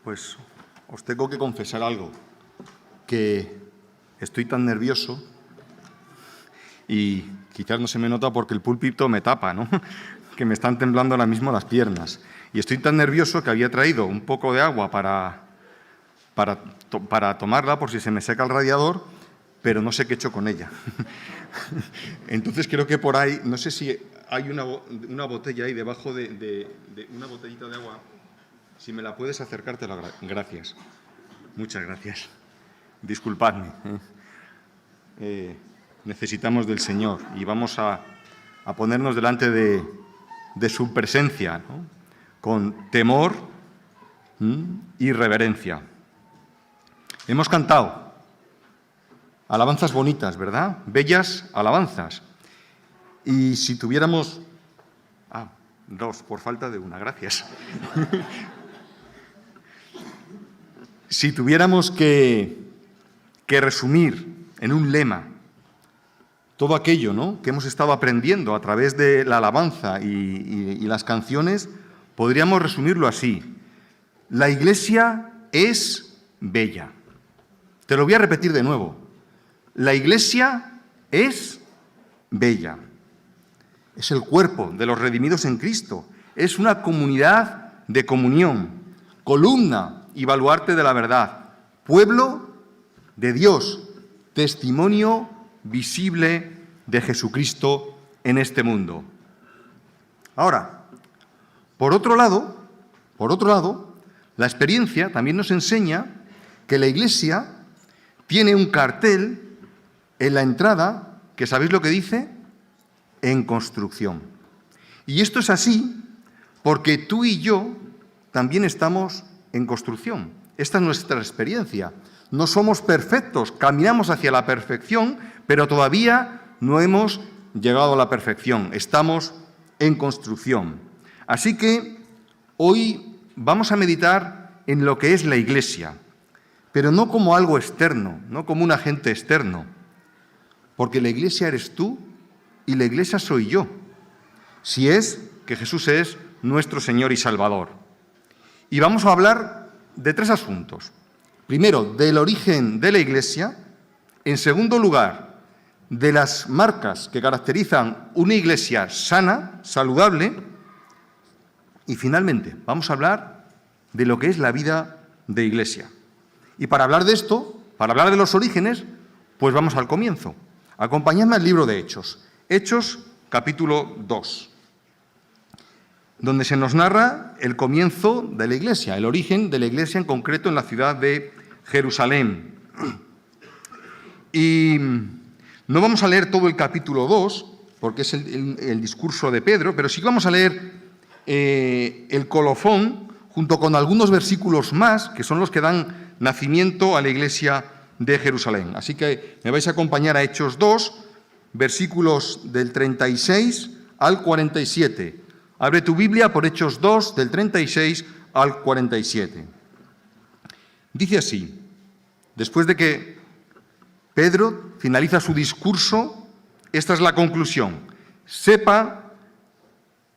Pues os tengo que confesar algo, que estoy tan nervioso y quizás no se me nota porque el púlpito me tapa, ¿no? Que me están temblando ahora mismo las piernas. Y estoy tan nervioso que había traído un poco de agua para tomarla por si se me seca el radiador, pero no sé qué he hecho con ella. Entonces creo que por ahí, no sé si hay una botella ahí debajo de una botellita de agua. Si me la puedes acercar, te lo agradezco. Gracias. Muchas gracias. Disculpadme. Necesitamos del Señor y vamos a ponernos delante de su presencia, ¿no? Con temor y reverencia. Hemos cantado alabanzas bonitas, ¿verdad? Bellas alabanzas. Y si tuviéramos... dos, por falta de una, gracias. Si tuviéramos que resumir en un lema todo aquello, ¿no?, que hemos estado aprendiendo a través de la alabanza y las canciones, podríamos resumirlo así: la Iglesia es bella. Te lo voy a repetir de nuevo. La Iglesia es bella. Es el cuerpo de los redimidos en Cristo. Es una comunidad de comunión, columna y baluarte de la verdad, pueblo de Dios, testimonio visible de Jesucristo en este mundo. Ahora, por otro lado, la experiencia también nos enseña que la Iglesia tiene un cartel en la entrada que, ¿sabéis lo que dice? En construcción. Y esto es así porque tú y yo también estamos en construcción. Esta es nuestra experiencia. No somos perfectos, caminamos hacia la perfección, pero todavía no hemos llegado a la perfección. Estamos en construcción. Así que hoy vamos a meditar en lo que es la Iglesia, pero no como algo externo, no como un agente externo, porque la Iglesia eres tú y la Iglesia soy yo, si es que Jesús es nuestro Señor y Salvador. Y vamos a hablar de tres asuntos. Primero, del origen de la Iglesia. En segundo lugar, de las marcas que caracterizan una Iglesia sana, saludable. Y finalmente, vamos a hablar de lo que es la vida de Iglesia. Y para hablar de esto, para hablar de los orígenes, pues vamos al comienzo. Acompañadme al libro de Hechos. Hechos, capítulo 2. Donde se nos narra el comienzo de la Iglesia, el origen de la Iglesia en concreto en la ciudad de Jerusalén. Y no vamos a leer todo el capítulo 2, porque es el discurso de Pedro, pero sí vamos a leer el colofón, junto con algunos versículos más, que son los que dan nacimiento a la Iglesia de Jerusalén. Así que me vais a acompañar a Hechos 2, versículos del 36 al 47. Abre tu Biblia por Hechos 2, del 36 al 47. Dice así: después de que Pedro finaliza su discurso, esta es la conclusión: sepa,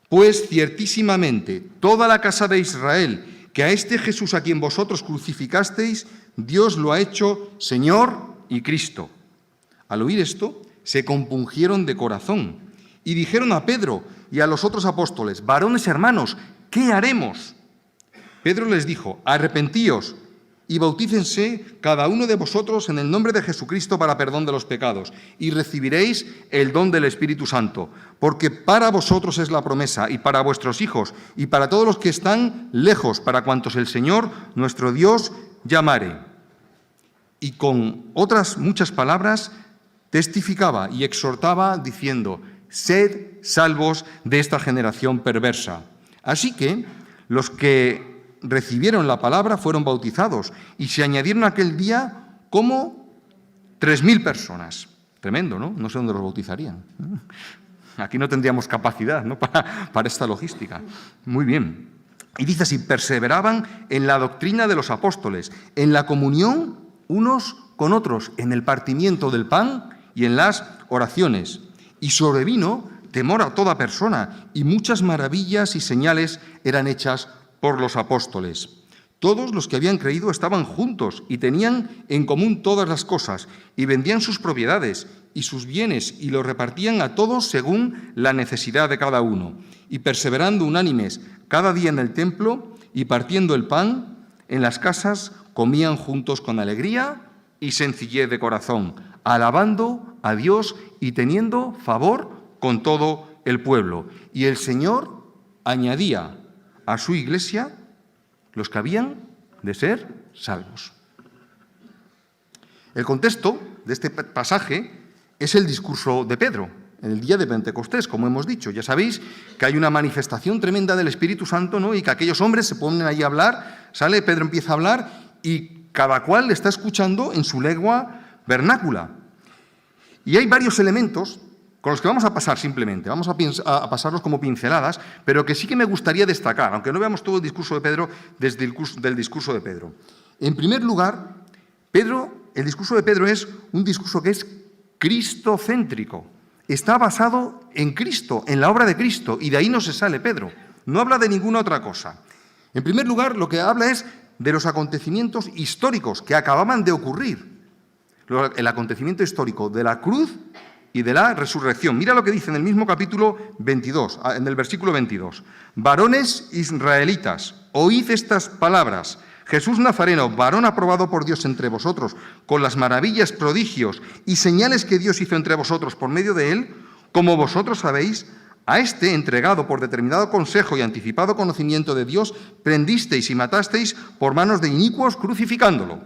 pues, ciertísimamente toda la casa de Israel, que a este Jesús a quien vosotros crucificasteis, Dios lo ha hecho Señor y Cristo. Al oír esto, se compungieron de corazón y dijeron a Pedro y a los otros apóstoles: varones hermanos, ¿qué haremos? Pedro les dijo: arrepentíos y bautícense cada uno de vosotros en el nombre de Jesucristo para perdón de los pecados, y recibiréis el don del Espíritu Santo, porque para vosotros es la promesa, y para vuestros hijos, y para todos los que están lejos, para cuantos el Señor, nuestro Dios, llamare. Y con otras muchas palabras testificaba y exhortaba, diciendo: sed salvos de esta generación perversa. Así que los que recibieron la palabra fueron bautizados y se añadieron aquel día como 3.000 personas. Tremendo, ¿no? No sé dónde los bautizarían. Aquí no tendríamos capacidad, ¿no?, para esta logística. Muy bien. Y dice así: perseveraban en la doctrina de los apóstoles, en la comunión unos con otros, en el partimiento del pan y en las oraciones. Y sobrevino temor a toda persona, y muchas maravillas y señales eran hechas por los apóstoles. Todos los que habían creído estaban juntos y tenían en común todas las cosas, y vendían sus propiedades y sus bienes y los repartían a todos según la necesidad de cada uno. Y perseverando unánimes cada día en el templo y partiendo el pan en las casas, comían juntos con alegría y sencillez de corazón, alabando a Dios y teniendo favor con todo el pueblo. Y el Señor añadía a su iglesia los que habían de ser salvos. El contexto de este pasaje es el discurso de Pedro, en el día de Pentecostés, como hemos dicho. Ya sabéis que hay una manifestación tremenda del Espíritu Santo, ¿no? Y que aquellos hombres se ponen ahí a hablar, sale, Pedro empieza a hablar y cada cual le está escuchando en su lengua vernácula. Y hay varios elementos con los que vamos a pasar simplemente, vamos a pasarlos como pinceladas, pero que sí que me gustaría destacar, aunque no veamos todo el discurso de Pedro desde el discurso de Pedro. En primer lugar, el discurso de Pedro es un discurso que es cristocéntrico. Está basado en Cristo, en la obra de Cristo, y de ahí no se sale Pedro. No habla de ninguna otra cosa. En primer lugar, lo que habla es de los acontecimientos históricos que acababan de ocurrir. El acontecimiento histórico de la cruz y de la resurrección. Mira lo que dice en el mismo capítulo 22, en el versículo 22. Varones israelitas, oíd estas palabras. Jesús Nazareno, varón aprobado por Dios entre vosotros, con las maravillas, prodigios y señales que Dios hizo entre vosotros por medio de él, como vosotros sabéis, a este, entregado por determinado consejo y anticipado conocimiento de Dios, prendisteis y matasteis por manos de inicuos, crucificándolo,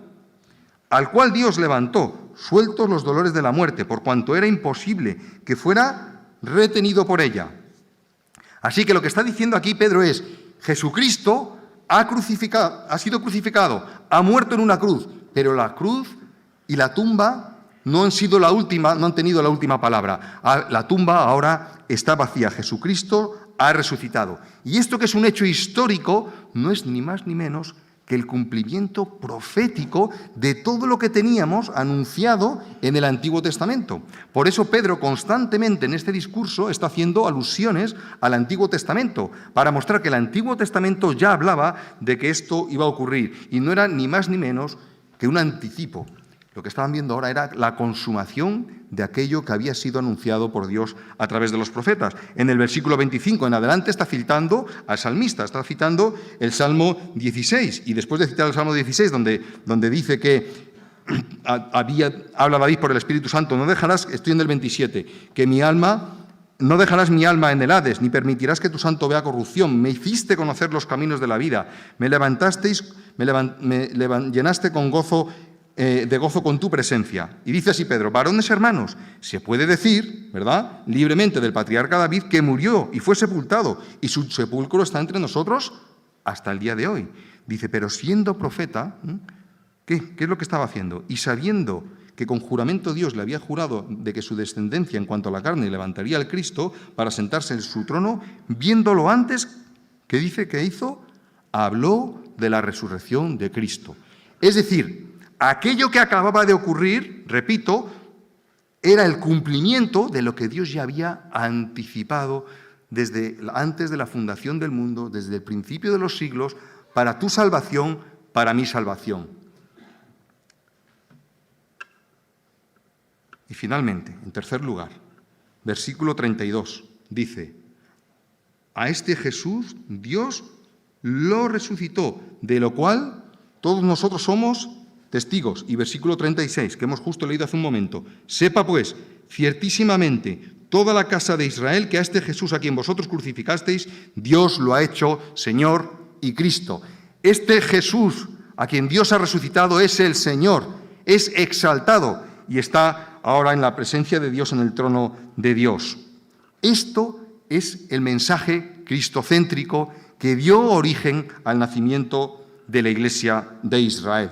al cual Dios levantó, sueltos los dolores de la muerte, por cuanto era imposible que fuera retenido por ella. Así que lo que está diciendo aquí Pedro es, Jesucristo ha sido crucificado, ha muerto en una cruz, pero la cruz y la tumba no han sido la última, no han tenido la última palabra. La tumba ahora está vacía. Jesucristo ha resucitado. Y esto, que es un hecho histórico, no es ni más ni menos que el cumplimiento profético de todo lo que teníamos anunciado en el Antiguo Testamento. Por eso Pedro constantemente en este discurso está haciendo alusiones al Antiguo Testamento, para mostrar que el Antiguo Testamento ya hablaba de que esto iba a ocurrir, y no era ni más ni menos que un anticipo. Lo que estaban viendo ahora era la consumación de aquello que había sido anunciado por Dios a través de los profetas. En el versículo 25 en adelante está citando al salmista, está citando el Salmo 16. Y después de citar el Salmo 16, donde dice que habla David por el Espíritu Santo, no dejarás, estoy en el 27, que no dejarás mi alma en el Hades, ni permitirás que tu santo vea corrupción. Me hiciste conocer los caminos de la vida. Me llenaste con gozo, de gozo con tu presencia. Y dice así Pedro, varones hermanos, se puede decir, ¿verdad?, libremente del patriarca David, que murió y fue sepultado, y su sepulcro está entre nosotros hasta el día de hoy. Dice, pero siendo profeta, ¿qué es lo que estaba haciendo? Y sabiendo que con juramento Dios le había jurado de que su descendencia en cuanto a la carne levantaría al Cristo para sentarse en su trono, viéndolo antes, ¿qué dice que hizo? Habló de la resurrección de Cristo. Es decir, aquello que acababa de ocurrir, repito, era el cumplimiento de lo que Dios ya había anticipado desde antes de la fundación del mundo, desde el principio de los siglos, para tu salvación, para mi salvación. Y finalmente, en tercer lugar, versículo 32, dice, a este Jesús Dios lo resucitó, de lo cual todos nosotros somos testigos. Y versículo 36, que hemos justo leído hace un momento. Sepa pues, ciertísimamente, toda la casa de Israel, que a este Jesús a quien vosotros crucificasteis, Dios lo ha hecho Señor y Cristo. Este Jesús a quien Dios ha resucitado es el Señor, es exaltado y está ahora en la presencia de Dios en el trono de Dios. Esto es el mensaje cristocéntrico que dio origen al nacimiento de la Iglesia de Israel.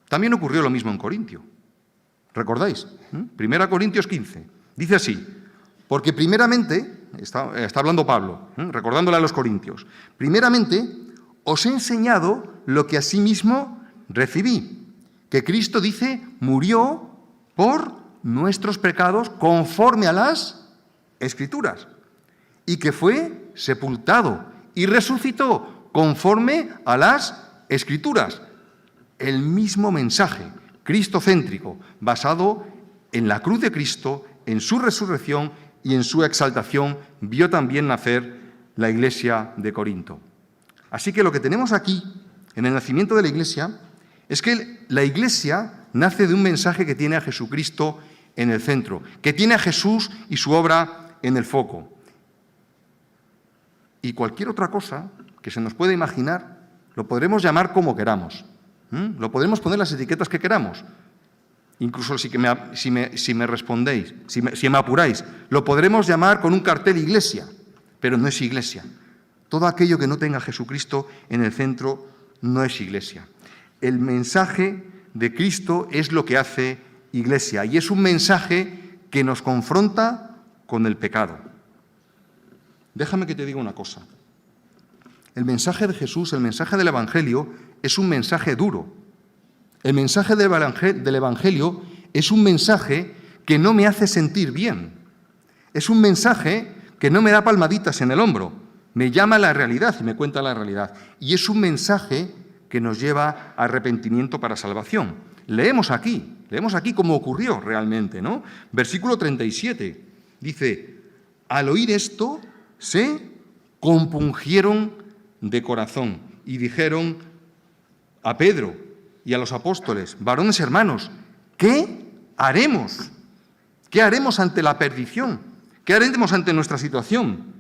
También ocurrió lo mismo en Corintio. ¿Recordáis? 1 Corintios 15. Dice así, porque primeramente, está hablando Pablo, recordándole a los corintios, primeramente os he enseñado lo que asimismo recibí, que Cristo, dice, murió por nuestros pecados conforme a las Escrituras, y que fue sepultado y resucitó conforme a las Escrituras, el mismo mensaje cristocéntrico, basado en la cruz de Cristo, en su resurrección y en su exaltación, vio también nacer la Iglesia de Corinto. Así que lo que tenemos aquí, en el nacimiento de la Iglesia, es que la Iglesia nace de un mensaje que tiene a Jesucristo en el centro, que tiene a Jesús y su obra en el foco. Y cualquier otra cosa que se nos pueda imaginar, lo podremos llamar como queramos. Lo podremos poner las etiquetas que queramos. Incluso si me respondéis, si me apuráis, lo podremos llamar con un cartel Iglesia, pero no es Iglesia. Todo aquello que no tenga a Jesucristo en el centro no es Iglesia. El mensaje de Cristo es lo que hace Iglesia, y es un mensaje que nos confronta con el pecado. Déjame que te diga una cosa. El mensaje de Jesús, el mensaje del Evangelio, es un mensaje duro. El mensaje del Evangelio es un mensaje que no me hace sentir bien. Es un mensaje que no me da palmaditas en el hombro. Me llama a la realidad y me cuenta la realidad. Y es un mensaje que nos lleva a arrepentimiento para salvación. Leemos aquí cómo ocurrió realmente, ¿no? Versículo 37 dice: al oír esto, se compungieron de corazón y dijeron a Pedro y a los apóstoles: varones hermanos, ¿qué haremos? ¿Qué haremos ante la perdición? ¿Qué haremos ante nuestra situación?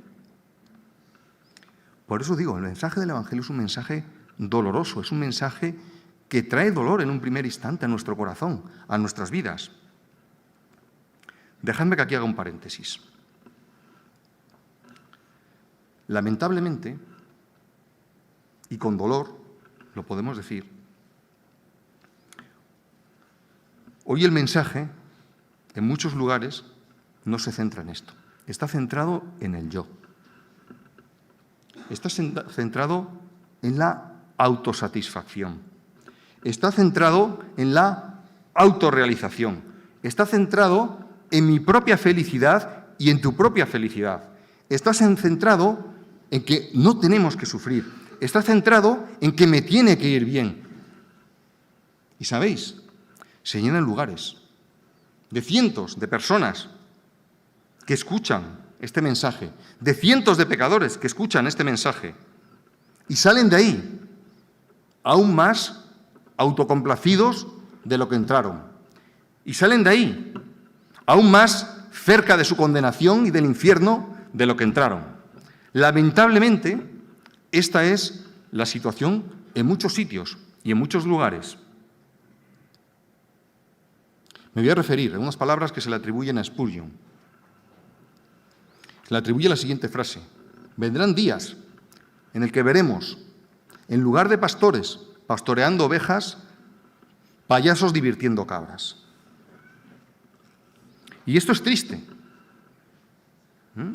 Por eso digo, el mensaje del Evangelio es un mensaje doloroso, es un mensaje que trae dolor en un primer instante a nuestro corazón, a nuestras vidas. Dejadme que aquí haga un paréntesis. Lamentablemente, y con dolor, lo podemos decir, hoy el mensaje, en muchos lugares, no se centra en esto. Está centrado en el yo. Está centrado en la autosatisfacción. Está centrado en la autorrealización. Está centrado en mi propia felicidad y en tu propia felicidad. Está centrado en que no tenemos que sufrir. Está centrado en que me tiene que ir bien. Y sabéis, se llenan lugares de cientos de personas que escuchan este mensaje, de cientos de pecadores que escuchan este mensaje y salen de ahí aún más autocomplacidos de lo que entraron. Y salen de ahí aún más cerca de su condenación y del infierno de lo que entraron. Lamentablemente, esta es la situación en muchos sitios y en muchos lugares. Me voy a referir a unas palabras que se le atribuyen a Spurgeon. Se le atribuye la siguiente frase: vendrán días en el que veremos, en lugar de pastores pastoreando ovejas, payasos divirtiendo cabras. Y esto es triste.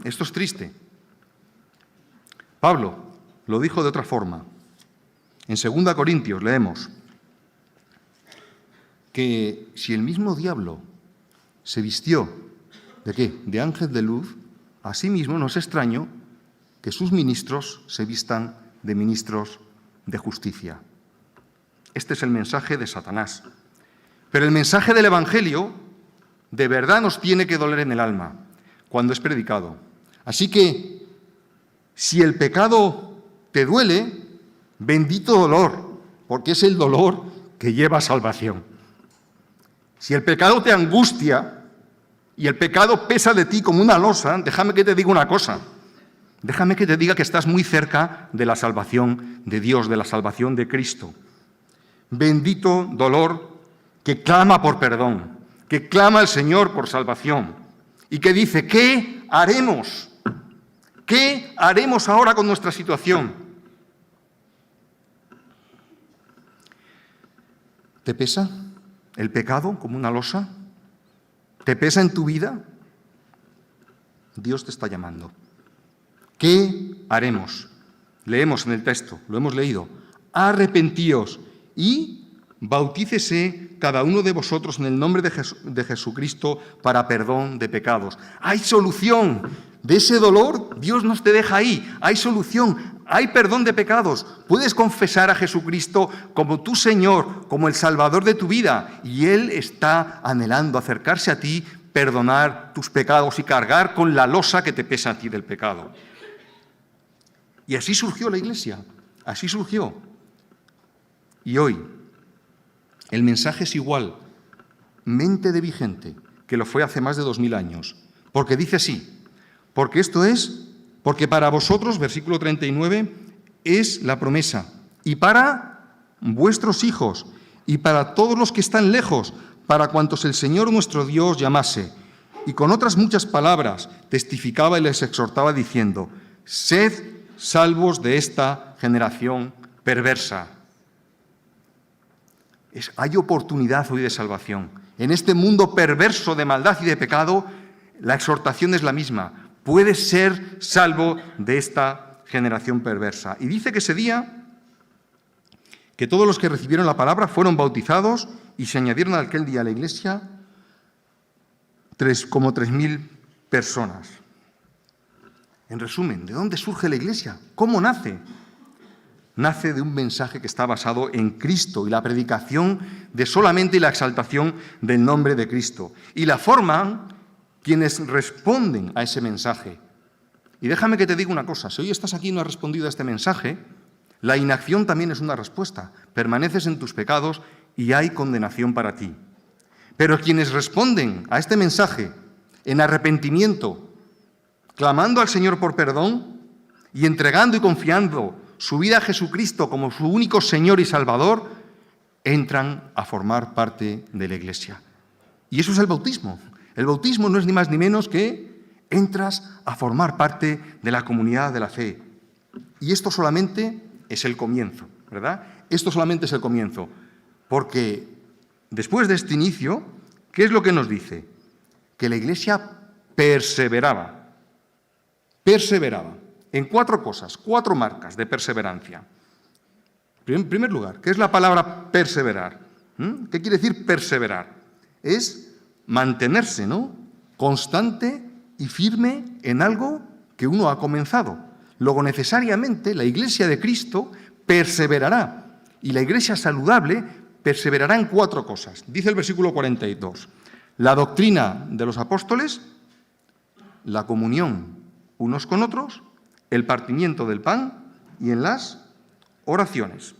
Esto es triste. Pablo lo dijo de otra forma. En 2 Corintios leemos que si el mismo diablo se vistió ¿de qué? De ángel de luz, asimismo no es extraño que sus ministros se vistan de ministros de justicia. Este es el mensaje de Satanás. Pero el mensaje del Evangelio de verdad nos tiene que doler en el alma cuando es predicado. Así que, si el pecado te duele, bendito dolor, porque es el dolor que lleva a salvación. Si el pecado te angustia y el pecado pesa de ti como una losa, déjame que te diga una cosa. Déjame que te diga que estás muy cerca de la salvación de Dios, de la salvación de Cristo. Bendito dolor que clama por perdón, que clama al Señor por salvación y que dice: ¿qué haremos? ¿Qué haremos ahora con nuestra situación? ¿Te pesa el pecado como una losa? ¿Te pesa en tu vida? Dios te está llamando. ¿Qué haremos? Leemos en el texto, lo hemos leído: arrepentíos y bautícese cada uno de vosotros en el nombre de Jesucristo para perdón de pecados. Hay solución. De ese dolor, Dios no te deja ahí. Hay solución. hay perdón de pecados, puedes confesar a Jesucristo como tu Señor, como el Salvador de tu vida, y Él está anhelando acercarse a ti, perdonar tus pecados y cargar con la losa que te pesa a ti del pecado. Y así surgió la Iglesia, así surgió. Y hoy el mensaje es igualmente de vigente que lo fue hace más de 2000 años, porque dice así, porque para vosotros, versículo 39, es la promesa, y para vuestros hijos, y para todos los que están lejos, para cuantos el Señor nuestro Dios llamase. Y con otras muchas palabras testificaba y les exhortaba diciendo, sed salvos de esta generación perversa. Hay oportunidad hoy de salvación. En este mundo perverso de maldad y de pecado, la exhortación es la misma. Puedes ser salvo de esta generación perversa. Y dice que ese día, que todos los que recibieron la palabra fueron bautizados y se añadieron aquel día a la iglesia como 3000 personas. En resumen, ¿de dónde surge la iglesia? ¿Cómo nace? Nace de un mensaje que está basado en Cristo y la predicación de solamente la exaltación del nombre de Cristo. Y la forman quienes responden a ese mensaje. Y déjame que te diga una cosa, si hoy estás aquí y no has respondido a este mensaje, la inacción también es una respuesta. Permaneces en tus pecados y hay condenación para ti. Pero quienes responden a este mensaje en arrepentimiento, clamando al Señor por perdón y entregando y confiando su vida a Jesucristo como su único Señor y Salvador, entran a formar parte de la Iglesia. Y eso es el bautismo. El bautismo no es ni más ni menos que entras a formar parte de la comunidad de la fe. Y esto solamente es el comienzo, ¿verdad? Esto solamente es el comienzo. Porque después de este inicio, ¿qué es lo que nos dice? Que la Iglesia perseveraba. Perseveraba. En 4 cosas, 4 marcas de perseverancia. En primer lugar, ¿qué es la palabra perseverar? ¿Qué quiere decir perseverar? Es mantenerse, ¿no? Constante y firme en algo que uno ha comenzado. Luego, necesariamente, la Iglesia de Cristo perseverará. Y la Iglesia saludable perseverará en 4 cosas. Dice el versículo 42. La doctrina de los apóstoles, la comunión unos con otros, el partimiento del pan y en las oraciones.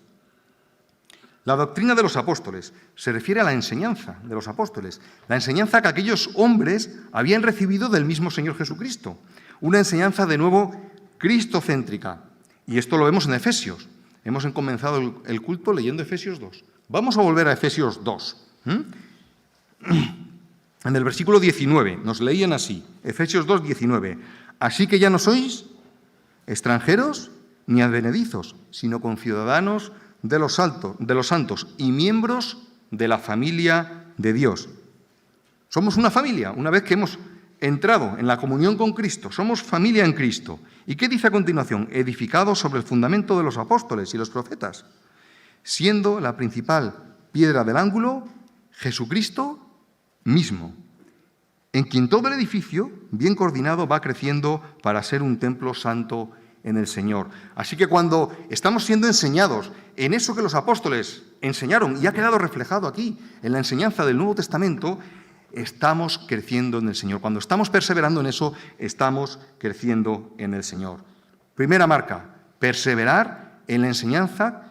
La doctrina de los apóstoles se refiere a la enseñanza de los apóstoles, la enseñanza que aquellos hombres habían recibido del mismo Señor Jesucristo, una enseñanza de nuevo cristocéntrica. Y esto lo vemos en Efesios. Hemos comenzado el culto leyendo Efesios 2. Vamos a volver a Efesios 2. En el versículo 19 nos leían así, Efesios 2, 19. Así que ya no sois extranjeros ni advenedizos, sino conciudadanos de los santos y miembros de la familia de Dios. Somos una familia, una vez que hemos entrado en la comunión con Cristo, somos familia en Cristo. ¿Y qué dice a continuación? Edificados sobre el fundamento de los apóstoles y los profetas, siendo la principal piedra del ángulo Jesucristo mismo, en quien todo el edificio, bien coordinado, va creciendo para ser un templo santo en el Señor. Así que cuando estamos siendo enseñados en eso que los apóstoles enseñaron y ha quedado reflejado aquí en la enseñanza del Nuevo Testamento, estamos creciendo en el Señor. Cuando estamos perseverando en eso, estamos creciendo en el Señor. Primera marca, perseverar en la enseñanza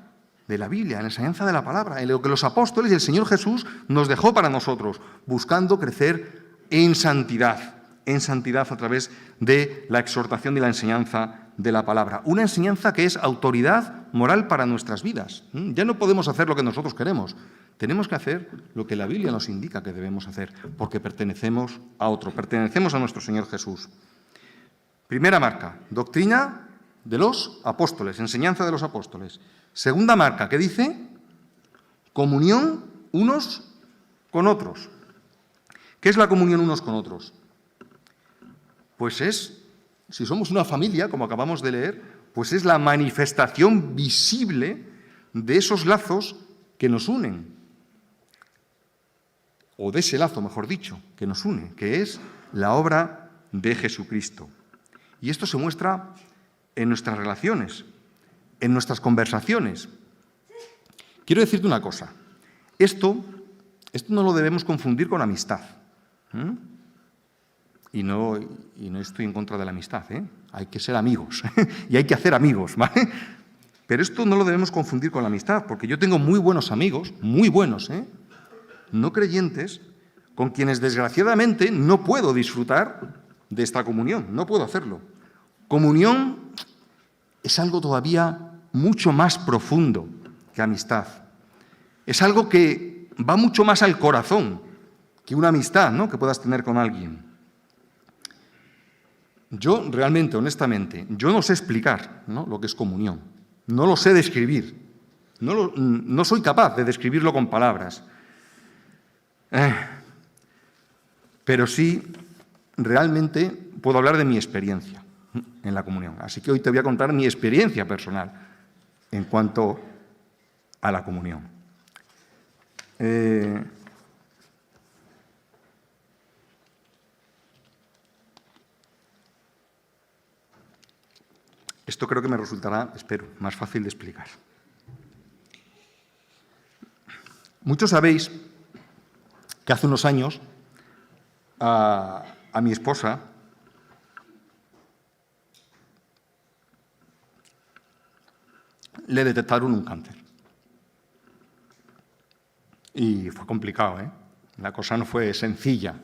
de la Biblia, en la enseñanza de la palabra, en lo que los apóstoles y el Señor Jesús nos dejó para nosotros, buscando crecer en santidad a través de la exhortación y la enseñanza de la palabra. Una enseñanza que es autoridad moral para nuestras vidas. Ya no podemos hacer lo que nosotros queremos. Tenemos que hacer lo que la Biblia nos indica que debemos hacer, porque pertenecemos a otro, pertenecemos a nuestro Señor Jesús. Primera marca, doctrina de los apóstoles, enseñanza de los apóstoles. Segunda marca, ¿qué dice? Comunión unos con otros. ¿Qué es la comunión unos con otros? Pues si somos una familia, como acabamos de leer, pues es la manifestación visible de esos lazos que nos unen. O de ese lazo, mejor dicho, que nos une, que es la obra de Jesucristo. Y esto se muestra en nuestras relaciones en nuestras conversaciones. Quiero decirte una cosa. Esto no lo debemos confundir con amistad. Y no estoy en contra de la amistad, ¿eh? Hay que ser amigos y hay que hacer amigos, ¿vale? Pero esto no lo debemos confundir con la amistad, porque yo tengo muy buenos amigos, muy buenos, no creyentes, con quienes desgraciadamente no puedo disfrutar de esta comunión, no puedo hacerlo. Comunión es algo todavía mucho más profundo que amistad. Es algo que va mucho más al corazón que una amistad, ¿no?, que puedas tener con alguien. Yo realmente, honestamente, yo no sé explicar, ¿no?, lo que es comunión. No lo sé describir. No soy capaz de describirlo con palabras. Pero sí, realmente puedo hablar de mi experiencia en la comunión. Así que hoy te voy a contar mi experiencia personal en cuanto a la comunión. Esto creo que me resultará, espero, más fácil de explicar. Muchos sabéis que hace unos años a mi esposa le detectaron un cáncer. Y fue complicado, ¿eh? La cosa no fue sencilla.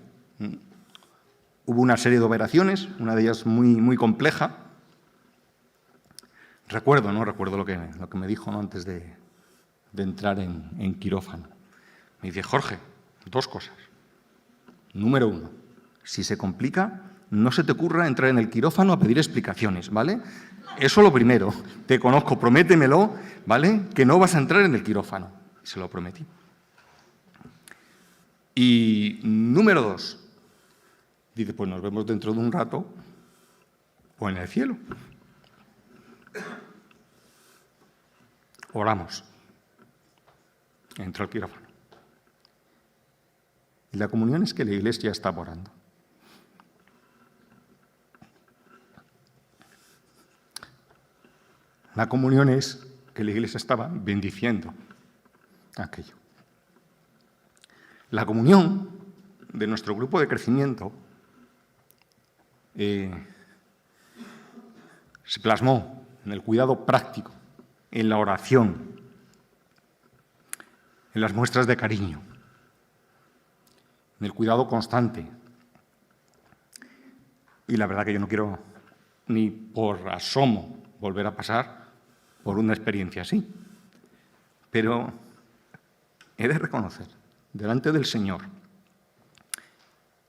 Hubo una serie de operaciones, una de ellas muy compleja. Recuerdo lo que me dijo, ¿no?, antes de entrar en quirófano. Me dice: Jorge, 2 cosas. Número 1, si se complica, no se te ocurra entrar en el quirófano a pedir explicaciones, ¿vale? Eso lo primero. Te conozco, prométemelo, ¿vale?, que no vas a entrar en el quirófano. Y se lo prometí. Y número 2, dice: pues nos vemos dentro de un rato o en el cielo. Oramos. Entró al quirófano. Y la comunión es que la Iglesia está orando. La comunión es que la Iglesia estaba bendiciendo aquello. La comunión de nuestro grupo de crecimiento se plasmó en el cuidado práctico, en la oración, en las muestras de cariño, en el cuidado constante. Y la verdad que yo no quiero ni por asomo volver a pasar por una experiencia así. Pero he de reconocer delante del Señor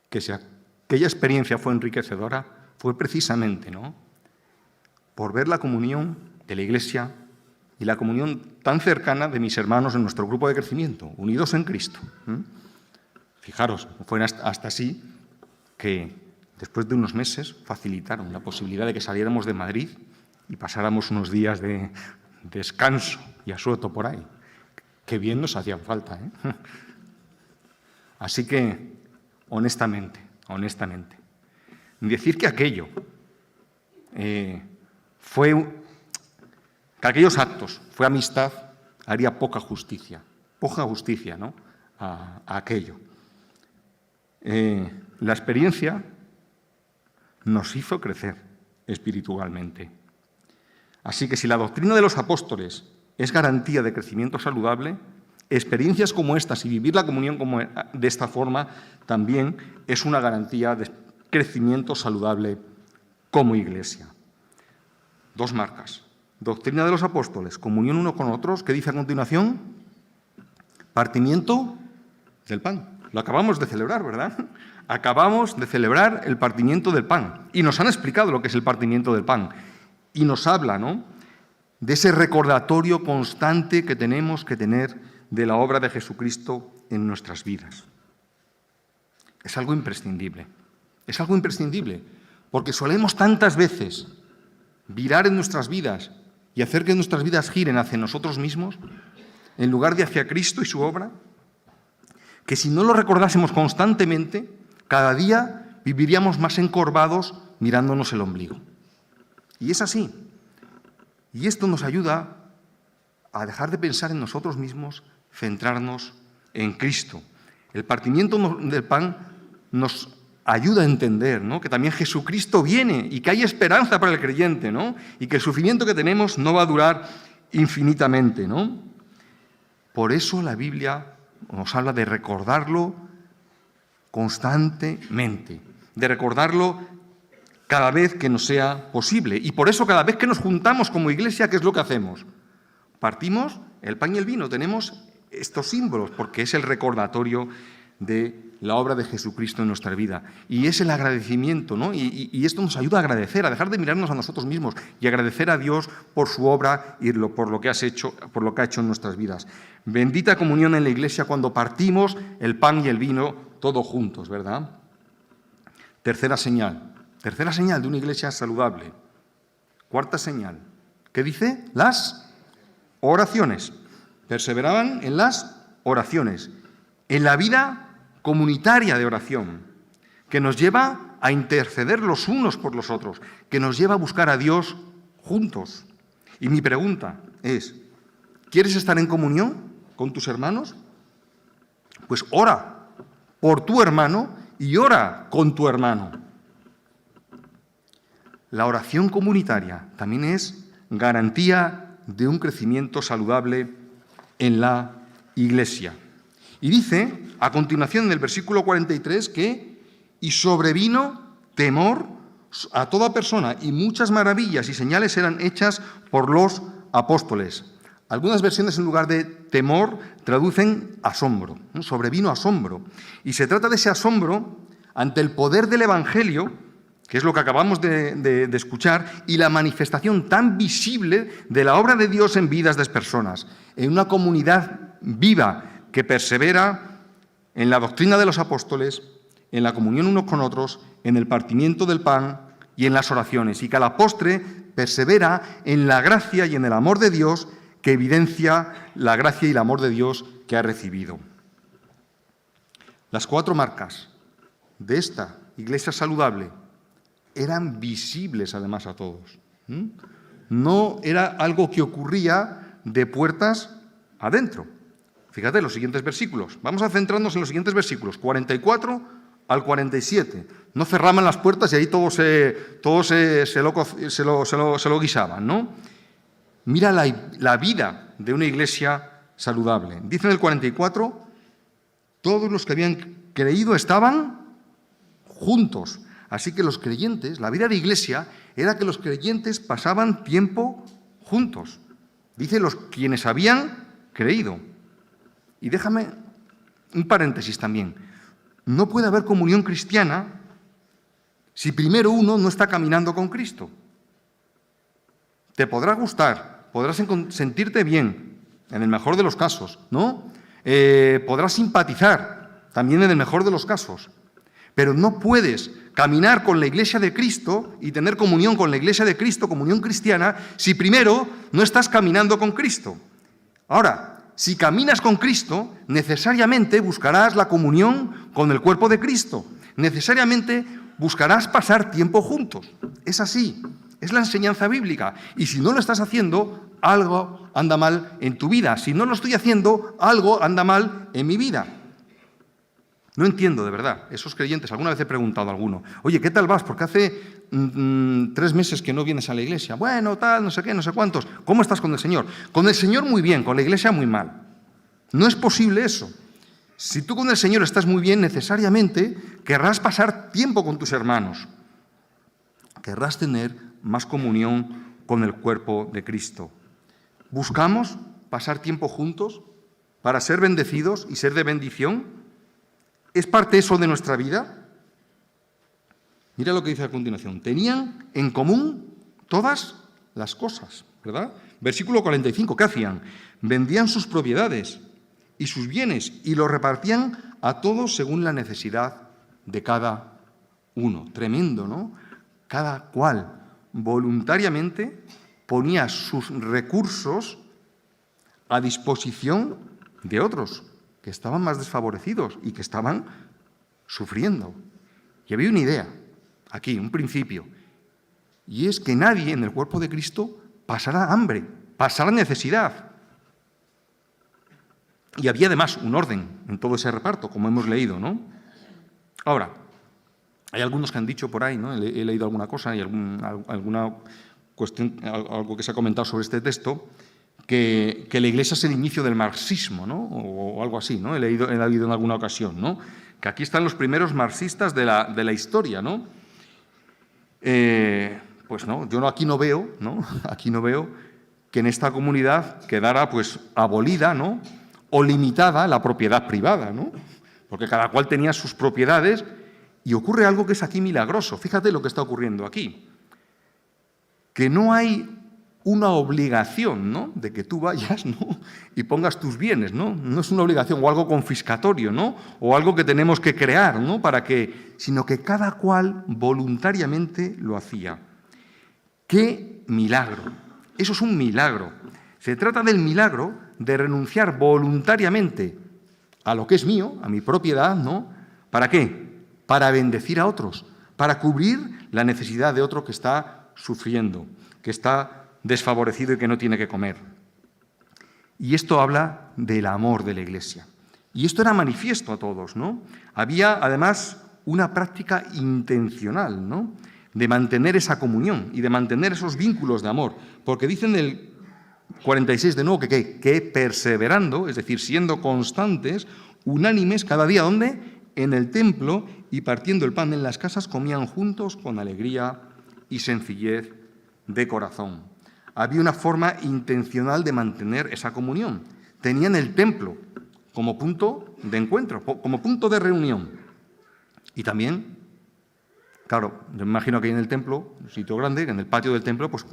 que si aquella experiencia fue enriquecedora, fue precisamente, ¿no?, por ver la comunión de la Iglesia y la comunión tan cercana de mis hermanos en nuestro grupo de crecimiento, unidos en Cristo. Fijaros, fue hasta así que después de unos meses facilitaron la posibilidad de que saliéramos de Madrid y pasáramos unos días de descanso y asueto por ahí. Qué bien nos hacían falta, ¿eh? Así que, honestamente, decir que aquello que aquellos actos fue amistad, haría poca justicia, ¿no?, a aquello. La experiencia nos hizo crecer espiritualmente. Así que si la doctrina de los apóstoles es garantía de crecimiento saludable, experiencias como estas y vivir la comunión de esta forma también es una garantía de crecimiento saludable como Iglesia. 2 marcas. Doctrina de los apóstoles, comunión uno con otros. ¿Qué dice a continuación? Partimiento del pan. Lo acabamos de celebrar, ¿verdad? Acabamos de celebrar el partimiento del pan. Y nos han explicado lo que es el partimiento del pan. Y nos habla, ¿no?, de ese recordatorio constante que tenemos que tener de la obra de Jesucristo en nuestras vidas. Es algo imprescindible. Es algo imprescindible, porque solemos tantas veces virar en nuestras vidas y hacer que nuestras vidas giren hacia nosotros mismos, en lugar de hacia Cristo y su obra, que si no lo recordásemos constantemente, cada día viviríamos más encorvados mirándonos el ombligo. Y es así. Y esto nos ayuda a dejar de pensar en nosotros mismos, centrarnos en Cristo. El partimiento del pan nos ayuda a entender, ¿no?, que también Jesucristo viene y que hay esperanza para el creyente, ¿no?, y que el sufrimiento que tenemos no va a durar infinitamente, ¿no? Por eso la Biblia nos habla de recordarlo constantemente, de recordarlo cada vez que nos sea posible. Y por eso cada vez que nos juntamos como iglesia, ¿qué es lo que hacemos? Partimos el pan y el vino, tenemos estos símbolos, porque es el recordatorio de la obra de Jesucristo en nuestra vida. Y es el agradecimiento, ¿no? Y esto nos ayuda a agradecer, a dejar de mirarnos a nosotros mismos y agradecer a Dios por su obra y por lo que ha hecho en nuestras vidas. Bendita comunión en la iglesia cuando partimos el pan y el vino todos juntos, ¿verdad? Tercera señal de una iglesia saludable. Cuarta señal, ¿qué dice? Las oraciones. Perseveraban en las oraciones, en la vida comunitaria de oración, que nos lleva a interceder los unos por los otros, que nos lleva a buscar a Dios juntos. Y mi pregunta es, ¿quieres estar en comunión con tus hermanos? Pues ora por tu hermano y ora con tu hermano. La oración comunitaria también es garantía de un crecimiento saludable en la iglesia. Y dice, a continuación en el versículo 43, que «y sobrevino temor a toda persona, y muchas maravillas y señales eran hechas por los apóstoles». Algunas versiones, en lugar de temor, traducen asombro, ¿no? Sobrevino asombro. Y se trata de ese asombro ante el poder del Evangelio, que es lo que acabamos de escuchar, y la manifestación tan visible de la obra de Dios en vidas de personas, en una comunidad viva que persevera en la doctrina de los apóstoles, en la comunión unos con otros, en el partimiento del pan y en las oraciones, y que a la postre persevera en la gracia y en el amor de Dios que evidencia la gracia y el amor de Dios que ha recibido. Las 4 marcas de esta iglesia saludable eran visibles además a todos. No era algo que ocurría de puertas adentro. Fíjate los siguientes versículos. Vamos a centrarnos en los siguientes versículos, 44 al 47. No cerraban las puertas y ahí todos se lo guisaban, ¿no? Mira la vida de una iglesia saludable. Dice en el 44, todos los que habían creído estaban juntos. Así que los creyentes, la vida de iglesia era que los creyentes pasaban tiempo juntos. Dice quienes habían creído. Y déjame un paréntesis también. No puede haber comunión cristiana si primero uno no está caminando con Cristo. Te podrá gustar, podrás sentirte bien, en el mejor de los casos, ¿no? Podrás simpatizar, también en el mejor de los casos. Pero no puedes caminar con la Iglesia de Cristo y tener comunión con la Iglesia de Cristo, comunión cristiana, si primero no estás caminando con Cristo. Ahora, si caminas con Cristo, necesariamente buscarás la comunión con el cuerpo de Cristo. Necesariamente buscarás pasar tiempo juntos. Es así, es la enseñanza bíblica. Y si no lo estás haciendo, algo anda mal en tu vida. Si no lo estoy haciendo, algo anda mal en mi vida. No entiendo, de verdad, esos creyentes. Alguna vez he preguntado a alguno, oye, ¿qué tal vas? Porque hace 3 meses que no vienes a la iglesia. Bueno, tal, no sé qué, no sé cuántos. ¿Cómo estás con el Señor? Con el Señor muy bien, con la iglesia muy mal. No es posible eso. Si tú con el Señor estás muy bien, necesariamente querrás pasar tiempo con tus hermanos. Querrás tener más comunión con el cuerpo de Cristo. ¿Buscamos pasar tiempo juntos para ser bendecidos y ser de bendición? ¿Es parte eso de nuestra vida? Mira lo que dice a continuación. Tenían en común todas las cosas, ¿verdad? Versículo 45, ¿qué hacían? Vendían sus propiedades y sus bienes y los repartían a todos según la necesidad de cada uno. Tremendo, ¿no? Cada cual voluntariamente ponía sus recursos a disposición de otros que estaban más desfavorecidos y que estaban sufriendo. Y había una idea, aquí, un principio, y es que nadie en el cuerpo de Cristo pasará hambre, pasará necesidad. Y había además un orden en todo ese reparto, como hemos leído, ¿no? Ahora, hay algunos que han dicho por ahí, ¿no? He leído alguna cosa y alguna cuestión, algo que se ha comentado sobre este texto, que la Iglesia es el inicio del marxismo, ¿no? O algo así, ¿no? He leído en alguna ocasión, ¿no? Que aquí están los primeros marxistas de la historia, ¿no? Pues no, yo aquí no veo, ¿no? Aquí no veo que en esta comunidad quedara pues abolida, ¿no? O limitada la propiedad privada, ¿no? Porque cada cual tenía sus propiedades y ocurre algo que es aquí milagroso. Fíjate lo que está ocurriendo aquí. Que no hay una obligación, ¿no? De que tú vayas, ¿no? Y pongas tus bienes, ¿no? No es una obligación o algo confiscatorio, ¿no? O algo que tenemos que crear, ¿no? Sino que cada cual voluntariamente lo hacía. ¡Qué milagro! Eso es un milagro. Se trata del milagro de renunciar voluntariamente a lo que es mío, a mi propiedad, ¿no? ¿Para qué? Para bendecir a otros, para cubrir la necesidad de otro que está sufriendo, que está desfavorecido y que no tiene que comer. Y esto habla del amor de la Iglesia. Y esto era manifiesto a todos, ¿no? Había, además, una práctica intencional, ¿no? De mantener esa comunión y de mantener esos vínculos de amor. Porque dicen el 46 de nuevo que perseverando, es decir, siendo constantes, unánimes, cada día, ¿dónde? En el templo, y partiendo el pan en las casas, comían juntos con alegría y sencillez de corazón. Había una forma intencional de mantener esa comunión. Tenían el templo como punto de encuentro, como punto de reunión. Y también, claro, yo me imagino que ahí en el templo, un sitio grande, en el patio del templo, pues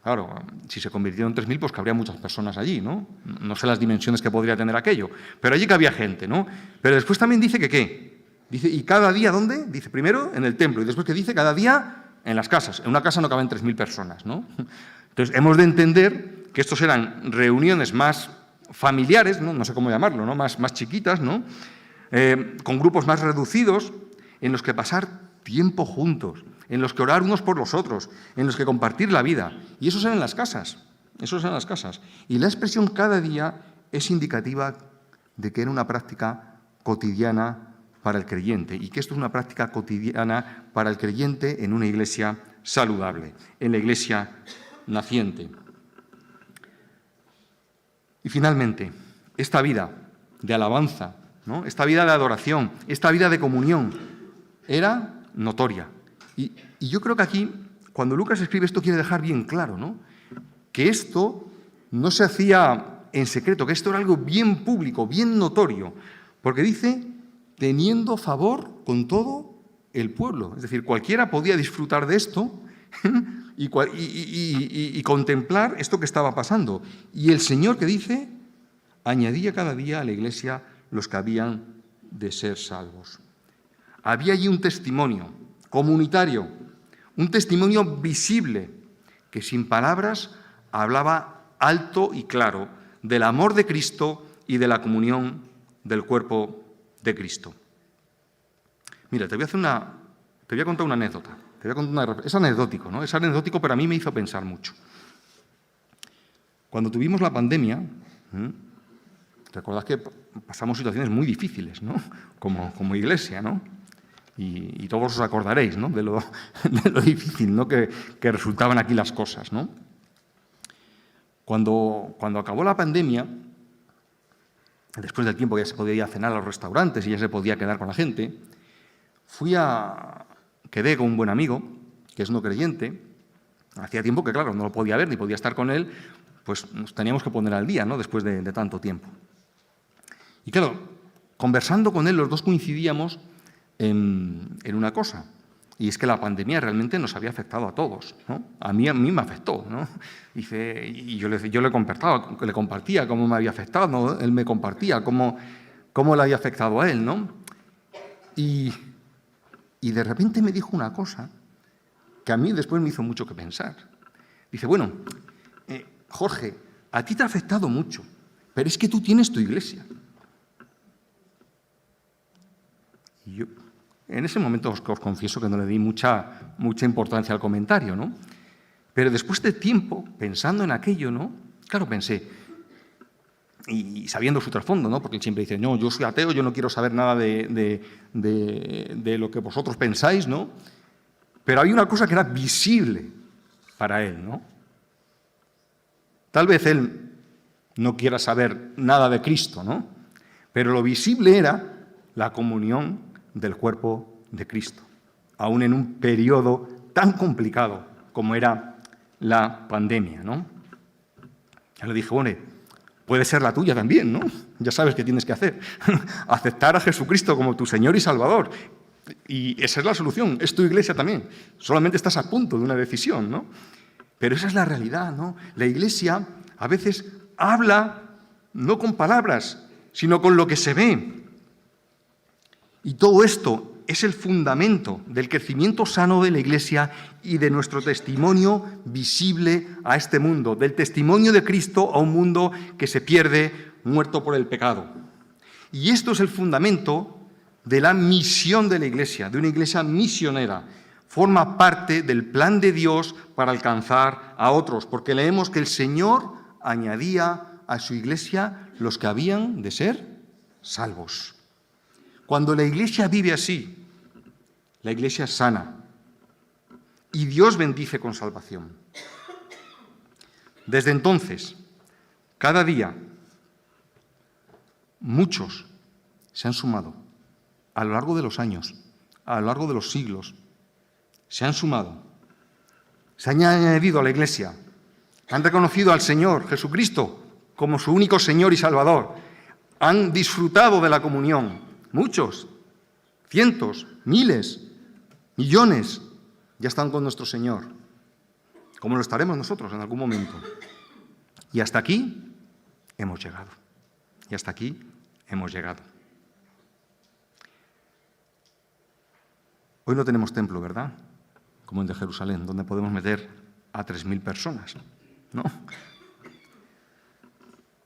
claro, si se convirtieron en 3.000, pues cabría muchas personas allí, ¿no? No sé las dimensiones que podría tener aquello, pero allí cabía gente, ¿no? Pero después también dice que ¿qué? Dice, ¿y cada día dónde? Dice, primero en el templo, y después que dice, cada día en las casas. En una casa no caben 3.000 personas, ¿no? Entonces, hemos de entender que estos eran reuniones más familiares, no sé cómo llamarlo, ¿no? Más chiquitas, ¿no? Con grupos más reducidos, en los que pasar tiempo juntos, en los que orar unos por los otros, en los que compartir la vida. Y esos eran las casas, Y la expresión cada día es indicativa de que era una práctica cotidiana para el creyente y que esto es una práctica cotidiana para el creyente en una iglesia saludable, en la iglesia naciente. Y finalmente, esta vida de alabanza, ¿no? Esta vida de adoración, esta vida de comunión, era notoria. Y yo creo que aquí, cuando Lucas escribe esto, quiere dejar bien claro, ¿no? Que esto no se hacía en secreto, que esto era algo bien público, bien notorio, porque dice, teniendo favor con todo el pueblo. Es decir, cualquiera podía disfrutar de esto y contemplar esto que estaba pasando. Y el Señor, que dice, añadía cada día a la iglesia los que habían de ser salvos. Había allí un testimonio comunitario, un testimonio visible, que sin palabras hablaba alto y claro del amor de Cristo y de la comunión del cuerpo de Cristo. Mira, te voy a contar una anécdota. Es anecdótico, ¿no? Es anecdótico, pero a mí me hizo pensar mucho. Cuando tuvimos la pandemia, recordad que pasamos situaciones muy difíciles, ¿no? Como iglesia, ¿no? Y todos os acordaréis, ¿no? de lo difícil, ¿no? que resultaban aquí las cosas, ¿no? Cuando acabó la pandemia, después del tiempo ya se podía ir a cenar a los restaurantes y ya se podía quedar con la gente, quedé con un buen amigo, que es no creyente. Hacía tiempo que, claro, no lo podía ver ni podía estar con él, pues nos teníamos que poner al día, ¿no? Después de tanto tiempo. Y claro, conversando con él, los dos coincidíamos en una cosa, y es que la pandemia realmente nos había afectado a todos, ¿no? A mí me afectó, ¿no? Y yo le compartía cómo me había afectado, ¿no? Él me compartía cómo le había afectado a él, ¿no? Y de repente me dijo una cosa que a mí después me hizo mucho que pensar. Dice, bueno, Jorge, a ti te ha afectado mucho, pero es que tú tienes tu iglesia. Y yo, en ese momento os confieso que no le di mucha importancia al comentario, ¿no? Pero después de tiempo, pensando en aquello, ¿no? Claro, pensé, y sabiendo su trasfondo, ¿no? Porque él siempre dice, no, yo soy ateo, yo no quiero saber nada de lo que vosotros pensáis, ¿no? Pero hay una cosa que era visible para él, ¿no? Tal vez él no quiera saber nada de Cristo, ¿no? Pero lo visible era la comunión del cuerpo de Cristo, aún en un periodo tan complicado como era la pandemia, ¿no? Ya le dije, bueno, puede ser la tuya también, ¿no? Ya sabes qué tienes que hacer. Aceptar a Jesucristo como tu Señor y Salvador. Y esa es la solución, es tu iglesia también. Solamente estás a punto de una decisión, ¿no? Pero esa es la realidad, ¿no? La iglesia a veces habla no con palabras, sino con lo que se ve. Y todo esto es el fundamento del crecimiento sano de la iglesia y de nuestro testimonio visible a este mundo, del testimonio de Cristo a un mundo que se pierde, muerto por el pecado. Y esto es el fundamento de la misión de la iglesia, de una iglesia misionera. Forma parte del plan de Dios para alcanzar a otros, porque leemos que el Señor añadía a su iglesia los que habían de ser salvos. Cuando la iglesia vive así, la iglesia es sana y Dios bendice con salvación. Desde entonces, cada día, muchos se han sumado a lo largo de los años, a lo largo de los siglos, se han sumado, se han añadido a la iglesia, han reconocido al Señor Jesucristo como su único Señor y Salvador, han disfrutado de la comunión. Muchos, cientos, miles, millones ya están con nuestro Señor, como lo estaremos nosotros en algún momento. Y hasta aquí hemos llegado. Y hasta aquí hemos llegado. Hoy no tenemos templo, ¿verdad? Como el de Jerusalén, donde podemos meter a 3.000 personas, ¿no?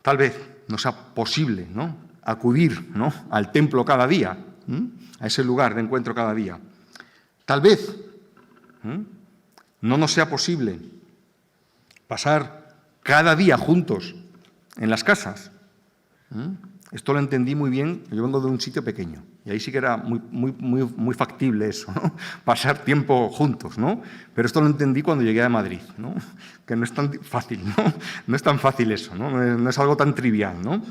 Tal vez no sea posible, ¿no?, acudir, ¿no?, al templo cada día, a ese lugar de encuentro cada día. Tal vez no nos sea posible pasar cada día juntos en las casas. Esto lo entendí muy bien, yo vengo de un sitio pequeño, y ahí sí que era muy factible eso, ¿no?, pasar tiempo juntos, ¿no? Pero esto lo entendí cuando llegué a Madrid, ¿no?, que no es tan fácil, ¿no? No es tan fácil eso, ¿no? No es algo tan trivial, ¿no?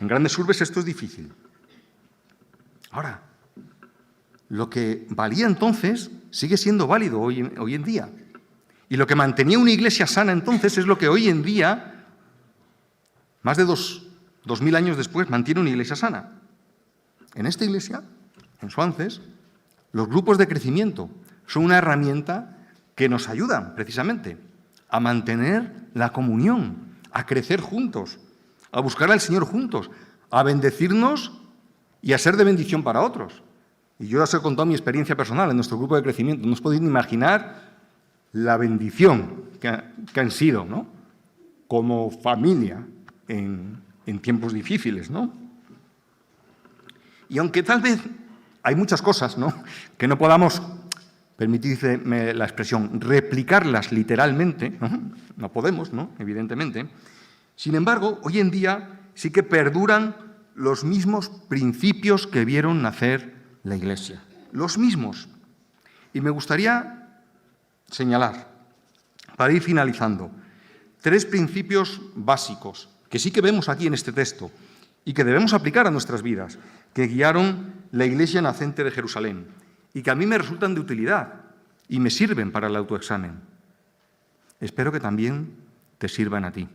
En grandes urbes esto es difícil. Ahora, lo que valía entonces sigue siendo válido hoy en día. Y lo que mantenía una iglesia sana entonces es lo que hoy en día, más de 2.000 años después, mantiene una iglesia sana. En esta iglesia, en Suances, los grupos de crecimiento son una herramienta que nos ayudan precisamente a mantener la comunión, a crecer juntos, a buscar al Señor juntos, a bendecirnos y a ser de bendición para otros. Y yo ya os he contado mi experiencia personal en nuestro grupo de crecimiento. No os podéis ni imaginar la bendición que han sido, ¿no?, como familia en tiempos difíciles, ¿no? Y aunque tal vez hay muchas cosas, ¿no?, que no podamos, permitidme la expresión, replicarlas literalmente, no podemos, ¿no?, evidentemente. Sin embargo, hoy en día sí que perduran los mismos principios que vieron nacer la Iglesia. Los mismos. Y me gustaría señalar, para ir finalizando, 3 principios básicos que sí que vemos aquí en este texto y que debemos aplicar a nuestras vidas, que guiaron la Iglesia nacente de Jerusalén y que a mí me resultan de utilidad y me sirven para el autoexamen. Espero que también te sirvan a ti.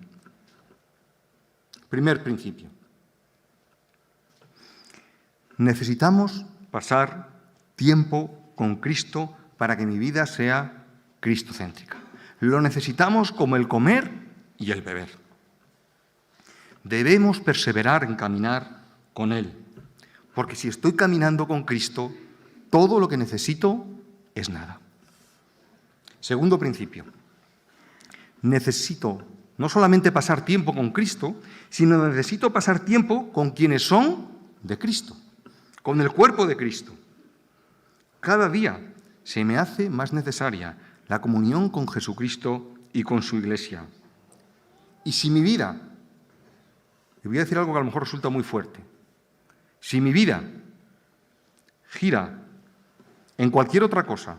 Primer principio. Necesitamos pasar tiempo con Cristo para que mi vida sea cristocéntrica. Lo necesitamos como el comer y el beber. Debemos perseverar en caminar con Él, porque si estoy caminando con Cristo, todo lo que necesito es nada. Segundo principio. Necesito no solamente pasar tiempo con Cristo, sino necesito pasar tiempo con quienes son de Cristo, con el cuerpo de Cristo. Cada día se me hace más necesaria la comunión con Jesucristo y con su Iglesia. Y si mi vida, le voy a decir algo que a lo mejor resulta muy fuerte, si mi vida gira en cualquier otra cosa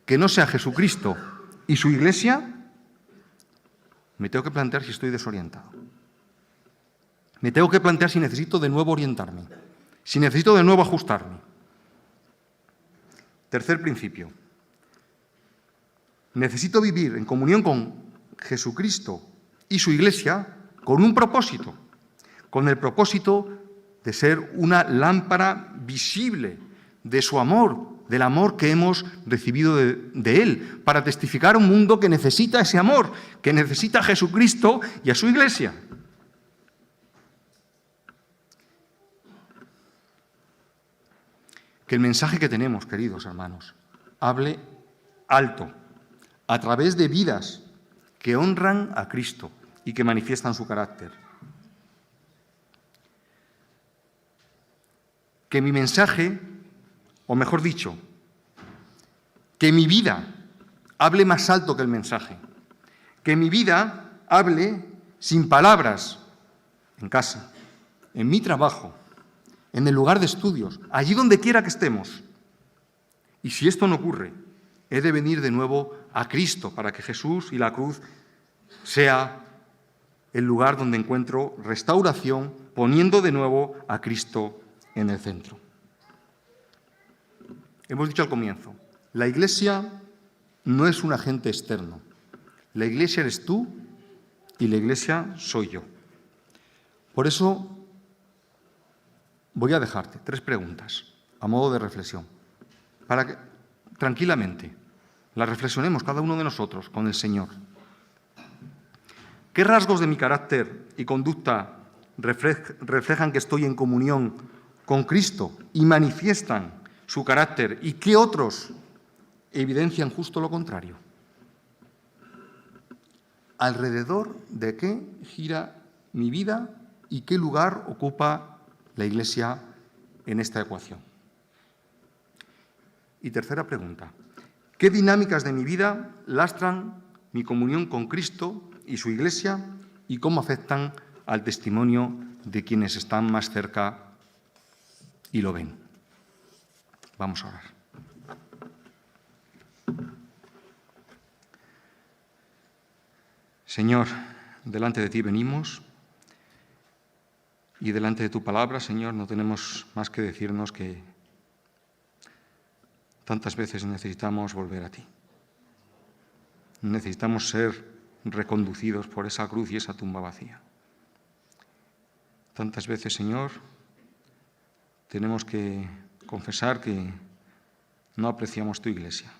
que no sea Jesucristo y su Iglesia, me tengo que plantear si estoy desorientado. Me tengo que plantear si necesito de nuevo orientarme, si necesito de nuevo ajustarme. Tercer principio. Necesito vivir en comunión con Jesucristo y su Iglesia con un propósito, con el propósito de ser una lámpara visible de su amor, del amor que hemos recibido de Él, para testificar a un mundo que necesita ese amor, que necesita a Jesucristo y a su Iglesia. Que el mensaje que tenemos, queridos hermanos, hable alto, a través de vidas que honran a Cristo y que manifiestan su carácter. Que mi mensaje, o mejor dicho, que mi vida hable más alto que el mensaje. Que mi vida hable sin palabras, en casa, en mi trabajo, en el lugar de estudios, allí donde quiera que estemos. Y si esto no ocurre, he de venir de nuevo a Cristo para que Jesús y la cruz sea el lugar donde encuentro restauración, poniendo de nuevo a Cristo en el centro. Hemos dicho al comienzo, la Iglesia no es un agente externo. La Iglesia eres tú y la Iglesia soy yo. Por eso voy a dejarte 3 preguntas a modo de reflexión, para que tranquilamente las reflexionemos cada uno de nosotros con el Señor. ¿Qué rasgos de mi carácter y conducta reflejan que estoy en comunión con Cristo y manifiestan su carácter, y qué otros evidencian justo lo contrario? ¿Alrededor de qué gira mi vida y qué lugar ocupa la Iglesia en esta ecuación? Y tercera pregunta, ¿qué dinámicas de mi vida lastran mi comunión con Cristo y su Iglesia y cómo afectan al testimonio de quienes están más cerca y lo ven? Vamos a orar. Señor, delante de ti venimos y delante de tu palabra, Señor, no tenemos más que decirnos que tantas veces necesitamos volver a ti. Necesitamos ser reconducidos por esa cruz y esa tumba vacía. Tantas veces, Señor, tenemos que confesar que no apreciamos tu Iglesia.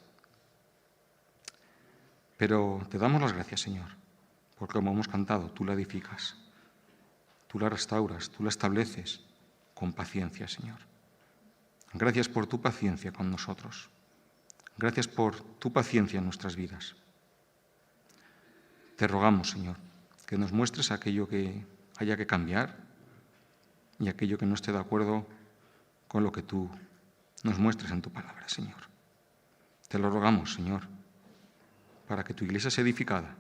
Pero te damos las gracias, Señor, porque como hemos cantado, tú la edificas, tú la restauras, tú la estableces con paciencia, Señor. Gracias por tu paciencia con nosotros. Gracias por tu paciencia en nuestras vidas. Te rogamos, Señor, que nos muestres aquello que haya que cambiar y aquello que no esté de acuerdo con lo que tú nos muestres en tu palabra, Señor. Te lo rogamos, Señor, para que tu Iglesia sea edificada,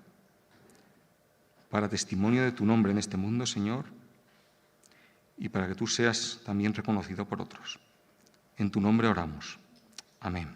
para testimonio de tu nombre en este mundo, Señor, y para que tú seas también reconocido por otros. En tu nombre oramos. Amén.